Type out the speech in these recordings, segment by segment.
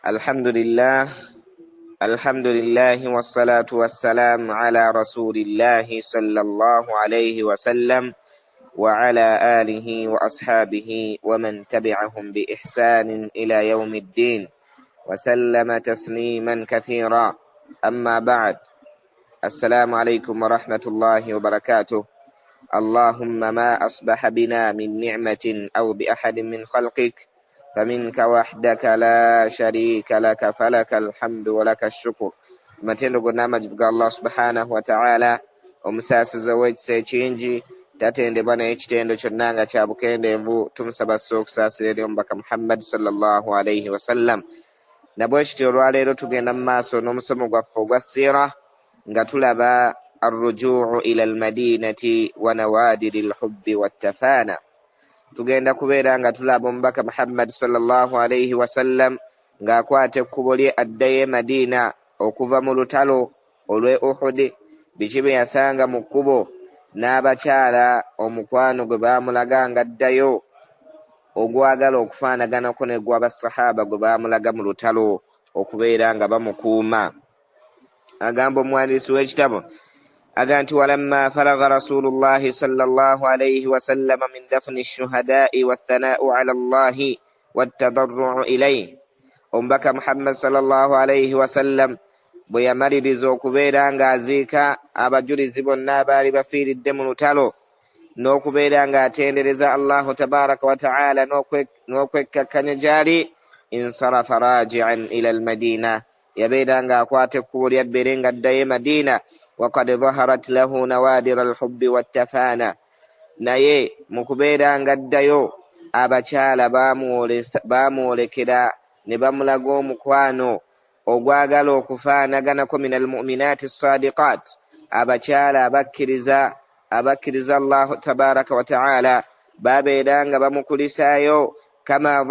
Alhamdulillah wassalatu wassalamu ala rasulillahi sallallahu alayhi wa sallam wa ala alihi wa ashabihi wa man tabi'ahum bi ihsanin ila yawmiddin wa sallama tasliman kathira. Amma ba'd. Assalamu alaykum wa rahmatullahi wa barakatuh. Allahumma ma asbaha bina min ni'matin aw bi ahadin min khalqik فمنك وحدك لا شريك لك فلك الحمد ولك الشكر. Matendo gonama jivuga Allah subhanahu wa ta'ala omusasiza w'ekisechingi tatende bana ekitendo kyonnanga kya bukendeevu tumusaba okusasira omubaka Muhammad sallallahu alayhi wa sallam. Nabwekityo olwaleero tugenda mu maaso n'omusomo gwaffe ogwa siira nga tulaba arruju'u ila almadinati wa nawadiri alhubbi wattafana. Tugenda kubeera nga tulaba omubaka Muhammad sallallahu alayhi wa sallam ng'akwata ekkubo lye addayo e Madiina okuva mu lutalo olw'e Uhud. Biki bye yasanga mu kkubo n'abakyala omukwano gwe baamulaga ng'addayo ogwagala okufaanaganako ne gw'abasahaba gwe baamulaga mu lutalo okubeera nga bamukuuma. Agamba omuwandiisi w'ekitabo أجانت ولما فرغ رسول الله صلى الله عليه وسلم من دفن الشهداء والثناء على الله والتضرع إليه. أمبك محمد صلى الله عليه وسلم بيمري رزوك بيرانغا زيكا أبجري زبنا باري بفير الدم نتالو نوك بيرانغا تندرز الله تبارك وتعالى نوكوك كنجاري انصرف راجعا إلى المدينة يبيرانغا قواتك كوريات بيرانغا الدي مدينة وقد ظهرت له نوادر الحب والتفانة. naye mukubeera ngaddayo abakyala baamwolekera ne bamulaga omukwano ogwagala okufaanaganako min almu'minaati as-saadiqaat, abakyala abakkiriza Allahu tabaaraka wa ta'ala babeera nga bamukulisaayo kama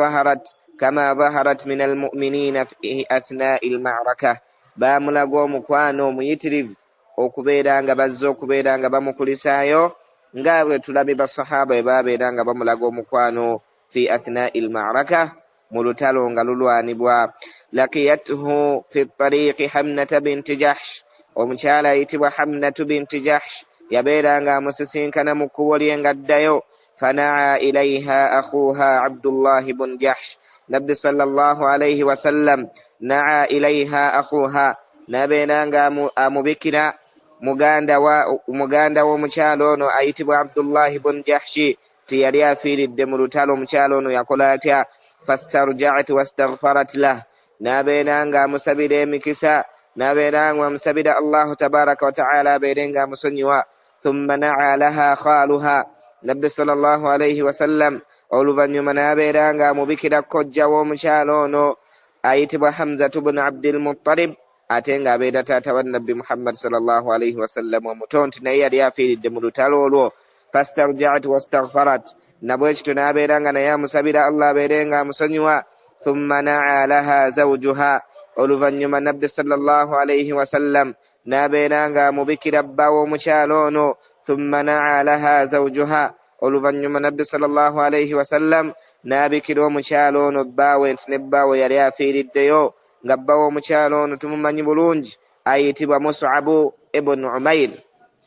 zaharat min almu'miniina fi athnaa'i al-ma'raka, baamulaga omukwano omuyitirivu okubeera nga bazze okubeera nga bamukulisaayo nga bwe tulabe basahaba bwe babeera nga bamulaga omukwano fi athnaa'i al-ma'raka mu lutalo nga lulwanibwa. Lakiyatuhu fi ttariiqi Hamnata binti Jahsh, omukyala ayitibwa Hamnatu binti Jahsh yabeera nga amusisinkana mu kkubo lye ng'addayo. Fanaa ilayha akhuha Abdullah ibn Jahsh, Nabbi sallallahu alayhi wa sallam naa ilayha akhuha, nabeera nga amubikira muganda w'omukyalo ono ayitibwa Abdullah ibn Jahshi tiyali afiiridde mu lutalo. Omukyalo ono yakola atya? Fastarja'at wastaghfarat lah, nabeera nga amusabira emikisa, nabeera nga amusabira Allahu tabaraka wa ta'ala abeere nga amusonyiwa. Thumma na'a laha khaluha, Nabbi sallallahu alayhi wa sallam oluvannyuma nabeera nga amubikira kojja w'omukyalo ono ayitibwa Hamzatu ibn Abdil Muttalib, ate ng'abeera taata wa Nabbi Muhammad sallallahu alayhi wa sallam omutonti, naye yali afiiridde mu lutalo olwo. Fastarja'at wastaghfarat, nabwekityo n'abeera nga naye amusabira Allah abeere nga amusonyiwa. Thumma na'a laha zawjuha, oluvannyuma Nabbi sallallahu alayhi wa sallam n'abeera nga amubikira bba w'omukyalo ono. Thumma na'a laha zawjuha, oluvannyuma Nabbi sallallahu alayhi wa sallam n'abikira omukyalo ono bbaawe, nti ne bbaawe yali afiiriddeyo, nga bba w'omukyalo ono tumumanyi bulungi, ayitibwa Mus'ab ibn Umayr.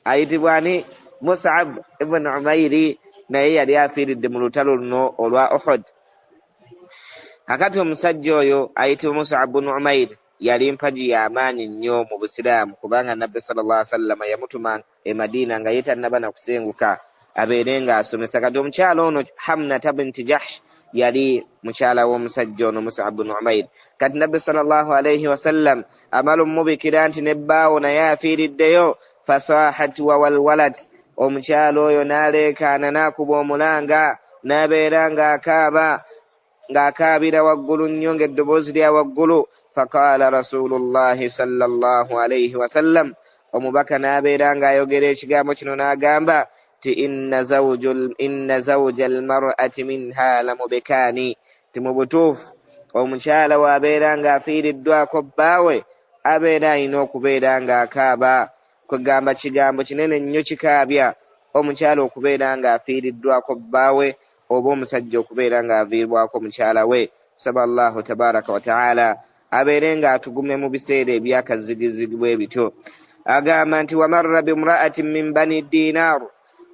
Ayitibwa ani? Mus'ab ibn Umayr, naye yali afiiridde mu lutalo luno olwa Uhud. Kakati omusajja oyo ayitibwa Mus'ab ibn Umayr yali mpaji y'amaanyi nnyo mu Busiraamu, kubanga Nabbi sallallahu alayhi wa sallam yamutuma e Madiina nga yetannaba na kusenguka abeere nga asomesa. Kati omukyalo ono Hamnata binti Jahsh yali mukyala w'omusajja ono Mus'ab ibn Umayr. Kati Nabbi sallallahu alayhi wa sallam amala omubikira nti ne bbaawo naye afiiriddeyo. Fasahat wa walwalat, omukyalo oyo n'aleekaana n'akuba omulanga, n'abeera ng'akaabira waggulu nnyo ng'eddoboozi lya waggulu. Faqaala rasulullahi sallallahu alayhi wa sallam, omubaka n'abeera ng'ayogera ekigambo kino n'agamba ti inna zawja almar'ati minha lamubikaani, ti mu butuufu omukyala waabeera ng'afiiriddwako bbaawe abeera alina okubeera ng'akaaba. Kwegamba kigambo kinene nnyo kikaabya omukyala okubeera ng'afiiriddwako bbaawe oba omusajja okubeera ng'aviirwako mukyala we. saba Allahu tabaraka wa ta'ala aberenga atugumye mu biseera ebyakazigizigi bwe bityo. Agamba nti wamarra bimra'atin min bani dinar,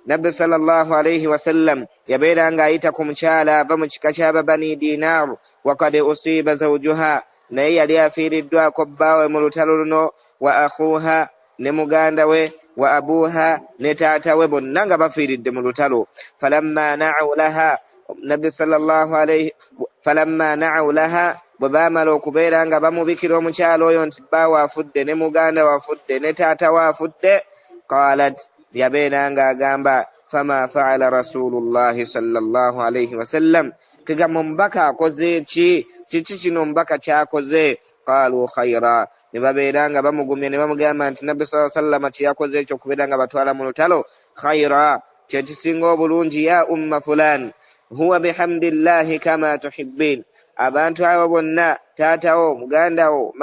Nabbi sallallahu alayhi wasallam yabeeranga ayita ku mukyala ava mu kika ky'aba bani dinar, wakad usiba zawjuha, naye yali afiiriddwako bbaawe mu lutalo luno, wa akhuha, ne muganda we, wa abuha, ne taata we, bonna nga bafiiridde mu lutalo. Falamma na'u laha, Nabbi sallallahu alayhi falamma na'u laha, bwe baamala okubeera nga bamubikira omukyala oyo nti bbaawe afudde, ne muganda we afudde, ne taata we afudde, qalat, yabeera nga agamba fama fa'ala rasulullahi sallallahu alayhi wasallam, kigamba omubaka akoze ki? Kiki kino omubaka kyakoze? Qaalu khayra, ne babeera nga bamugumye ne bamugamba nti Nabbi sallallahu alayhi wasallam kyeyakoze ekyo okubeera nga batwala mu lutalo khayra, kyekisinga obulungi. Ya umma fulan huwa bihamdillahi kama tuhibbin, abantu abo bonna, taatawo, mugandawo,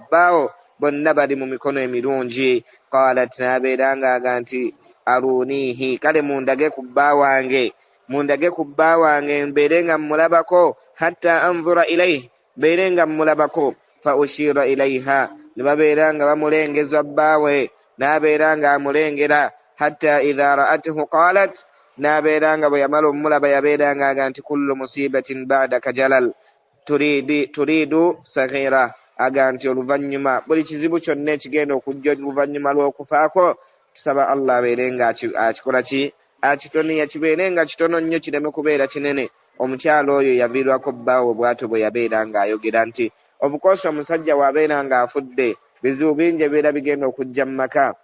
bbaawo, bonna bali mu mikono emirungi. Qalat, nabeera nga aga nti arunihi, kale mundage ku bba wange, mundage ku bba wange mbeere nga mmulabako, hatta anzura ilayhi, mbeere nga mmulabako. Fa ushira ilayha, ne babeera nga bamulengeza bbaawe, nabeera nga amulengera. Hatta idha ra'atuhu qalat, nabeera nga bwe yamala omulaba yabeera nga aga nti kullu musibatin ba'daka jalal, turidu saghira, aga nti oluvannyuma buli kizibu kyonna ekigenda okujja oluvannyuma lw'okufaako, tusaba Allah abeere nga akikola ki? Akitoniya, kibeere nga kitono nnyo, kireme kubeera kinene. Omukyala oyo yaviirwako bbaawe bw'atyo bwe yabeera nga ayogera nti obukoosi omusajja bw'abeera nga afudde, bizibu bingi ebibeera bigenda okujja mu maka,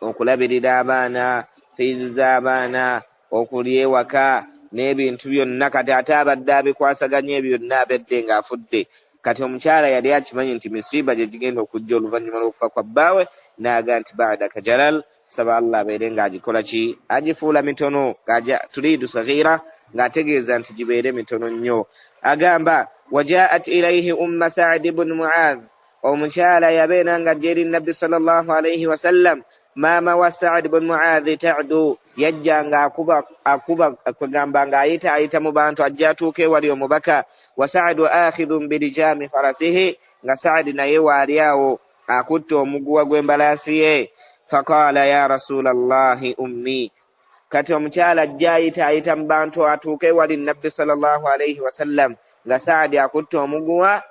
okulabirira abaana, fiizi z'abaana, okulya ewaka n'ebintu byonna. Kati ate abadde abikwasaganya ebyo byonna abadde ng'afudde. Kati omukyala yali akimanyi nti misiiba gye gigenda okujja oluvannyuma lw'okufa kwa bbaawe, n'aga nti ba'daka jalal, saba Allah abeere ng'agikola ki? Agifuula mitono, turiidu saghira, ng'ategeeza nti gibeere mitono nnyo. Agamba wajaat ilayhi umma Sa'd ibn Mu'adh, omukyala yabeera nga ajja eri Nabbi sallallahu alayhi wasallam, maama wa Sa'd ibn Mu'adh ta'du, yajja nga akuba kwegamba ng'ayita mu bantu ajja atuuke wali omubaka. Wa Sa'd akhidhun birijami farasihi, nga Sa'd naye waali awo akutte omuguwa gw'embalaasi ye. Faqala ya rasulallahi ummi, kati omukyala ajja ayita mu bantu atuuke wali Nabbi sallallahu alayhi wasallam, nga Sa'd akutte omuguwa.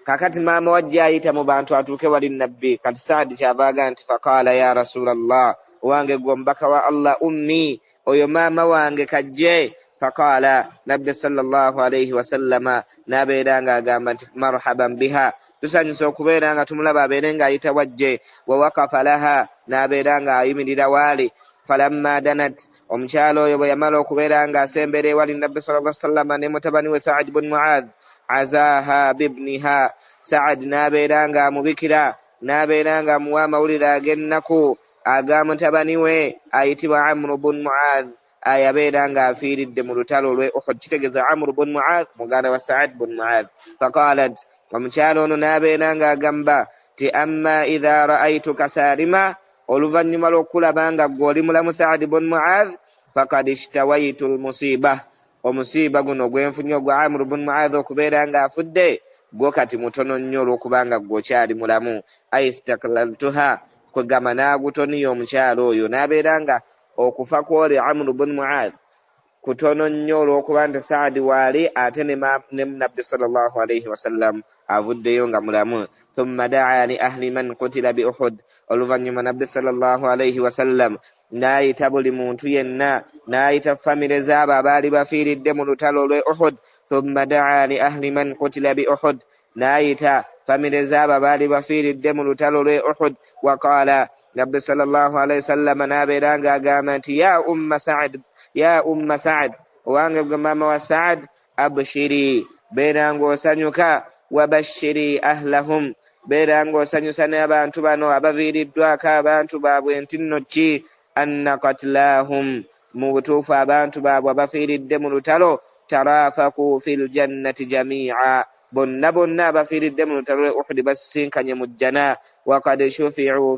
Kakati maama wajja ayita mu bantu atuuke wali Nabbi, kati Sa'd kyavaaga nti faqala ya rasulallah, wange gwe omubaka wa Allah, ummi, oyo maama wange kajje. Faqala, Nabbi sallallahu alayhi wasallama nabeera nga agamba nti marhaban biha, tusanyusa okubeera nga tumulaba abeere nga ayita wajje. Wa waqafa laha, nabeera nga ayimirira waali. Falamma danat, omukyala oyo bwe yamala okubeera nga asembera ewali Nabbi sallallahu alayhi wasallama ne mutabani we Sa'd ibn Mu'adh, azaha bibniha, Sa'd nabeera nga amubikira, nabeera nga amuwa amawulire ag'ennaku aga mutabani we ayitibwa Amr ibn Mu'adh, ayabeera nga afiiridde mu lutalo lwe Uhud. Kitegeeza Amr ibn Mu'adh muganda wa Sa'd ibn Mu'adh. Faqalat, omukyala ono nabeera nga agamba ti amma idha ra'aytuka salima, oluvannyuma lw'okulaba nga ggwe oli mulamu Sa'd ibn Mu'adh, faqad ishtawaytu almusiba, omusiiba guno gwenfunye ogwa Amr ibn Mu'adh okubeera nga afudde, gwo kati mutono nnyo olw'okubanga ggwe okyali mulamu. Aistaklaltuha, kwegamba n'agutoniya omukyala oyo, nabeera nga okufa kw'oli Amr ibn Mu'adh kutono nnyo olw'okuba nti Sa'd waali ate ne Nabbi sallallahu alayhi wasallam avuddeyo nga mulamu. Thumma da'a li ahli man qutila bi Uhud, oluvannyuma Nabbi sallallahu alayhi wasallam n'ayita buli muntu yenna, n'ayita famire z'abo abaali bafiiridde mu lutalo lw'e Uhud. Thumma da'a li ahli man qutila bi Uhud, n'ayita famire z'abo abaali bafiiridde mu lutalo lw'e Uhud. Wa qaala, Nabbi sallallahu alayhi wasallam n'abeera nga agamba nti ya umma Sa'd, owange gwe maama wa Sa'd, abshiri, beera ng'osanyuka, wabashiri ahlahum, beera ng'osanyusa n'abantu bano abaviiriddwako abantu baabwe nti nno ki? Anna qatlahum, mu butuufu abantu baabwe abafiiridde mu lutalo, tarafaku fil jannati jami'a, bonna abafiiridde mu lutalo lw'e Uhud basisinkanye mu jjana. Waqad shafa'u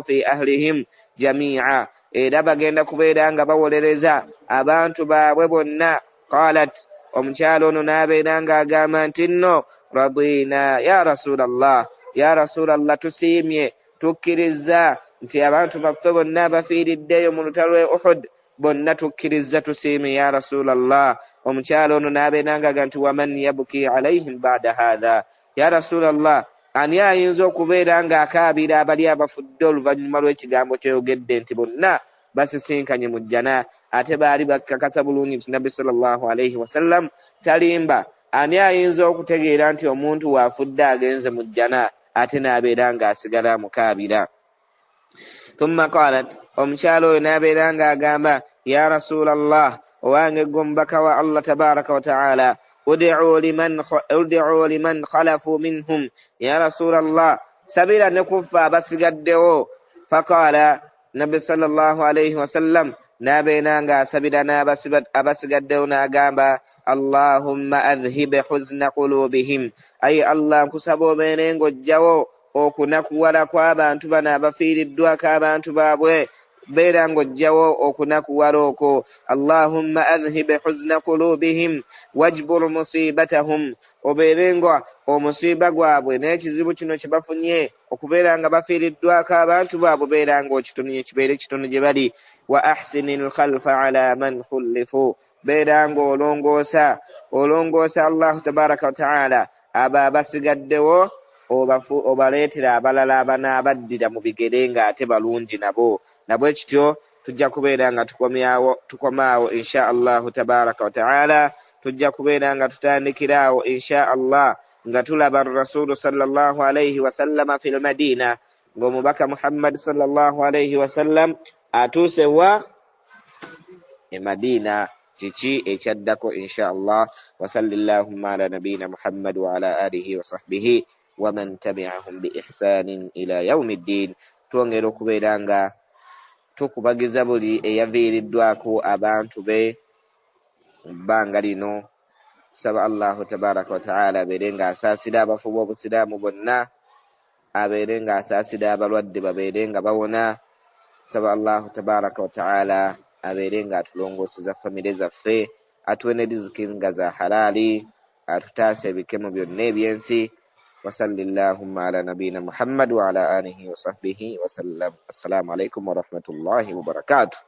fi ahlihim jami'a, era bagenda kubeera nga bawolereza abantu baabwe bonna. qalat omukyalo ono n'abeera ng'agamba nti nno radina ya rasulallah tusiimye tukkiriza nti abantu baffe bonna abafiiriddeyo mu lutalo lwe Uhud bonna tukkiriza tusiimye ya rasulallah. Omukyalo ono n'abeera ng'agamba nti waman yabuki alayhim ba'da hadha, ya rasulallah ani ayinza okubeera ng'akaabira abali abafudde oluvannyuma lw'ekigambo ky'oyogedde nti bonna basisinkanye mu jjana ate baali bakkakasa bulungi nti nabbi sallallahu alayhi wasallam talimba? Ani ayinza okutegeera nti omuntu waafudde agenze mu jjana ate n'abeera ng'asigala mukaabira? Thumma qalat, omukyalo oyo n'abeera ng'agamba ya rasulallah owange gwe omubaka wa Allah tabaraka wa ta'ala ud'u liman khalafu minhum, ya rasulallah sabira ne kuffa abasigaddewo. Faqala, nabbi sallallahu alayhi wasallam n'abeera ng'asabira abasigaddewo n'agamba allahumma adhhib huzna qulubihim, ayi Allah nkusaba obeere ng'ojjawo okunakuwala kw'abantu bano abafiiriddwako abantu baabwe, beera ng'ojjawo okunakuwala okwo. Allahumma adhhib huzna qulubihim wajbur musibatahum, obeere nga omusiiba gwabwe n'ekizibu kino kye bafunye okubeera nga bafiiriddwako abantu baabwe beera ng'okitonye kibeere kitono gye bali. Wa ahsinil khalfa ala man khullifu, beera ng'olongoosa Allahu tabaraka wa ta'ala abo abasigaddewo obaleetera abalala abanaabaddira mu bigere ng'ate balungi nabo ekityo tujja kubeera nga tukomaawo insha Allahu tabaraka wa ta'ala. Tujja kubeera nga tutandikiraawo insha Allah nga tulaba rasulu sallallahu alayhi wasallam fil Madina, ng'omubaka Muhammad sallallahu alayhi wasallam atuuse wa e Madina. Kiki ekyaddako insha Allah. Wa sallallahu ala nabiyina Muhammad wa ala alihi wa sahbihi wa man tabi'ahum bi ihsanin ila yawmiddin. Twongera okubeera nga tukubagiza buli eyaviiriddwako abantu be mu bbanga lino. Saba Allahu tabaraka wa ta'ala abeere ng'asaasira abafu b'obusiraamu bonna, abeere ng'asaasira abalwadde babeere nga bawona. Saba Allahu tabaraka wa ta'ala abeere ng'atulongooseza famire zaffe, atuwe ne riziki nga za halaali, atutaase ebikemo byonna ebyensi. Wa sallallahu ala nabiyina Muhammad wa ala alihi wa sahbihi wa sallam. Assalamu alaikum wa rahmatullahi wa barakatuh.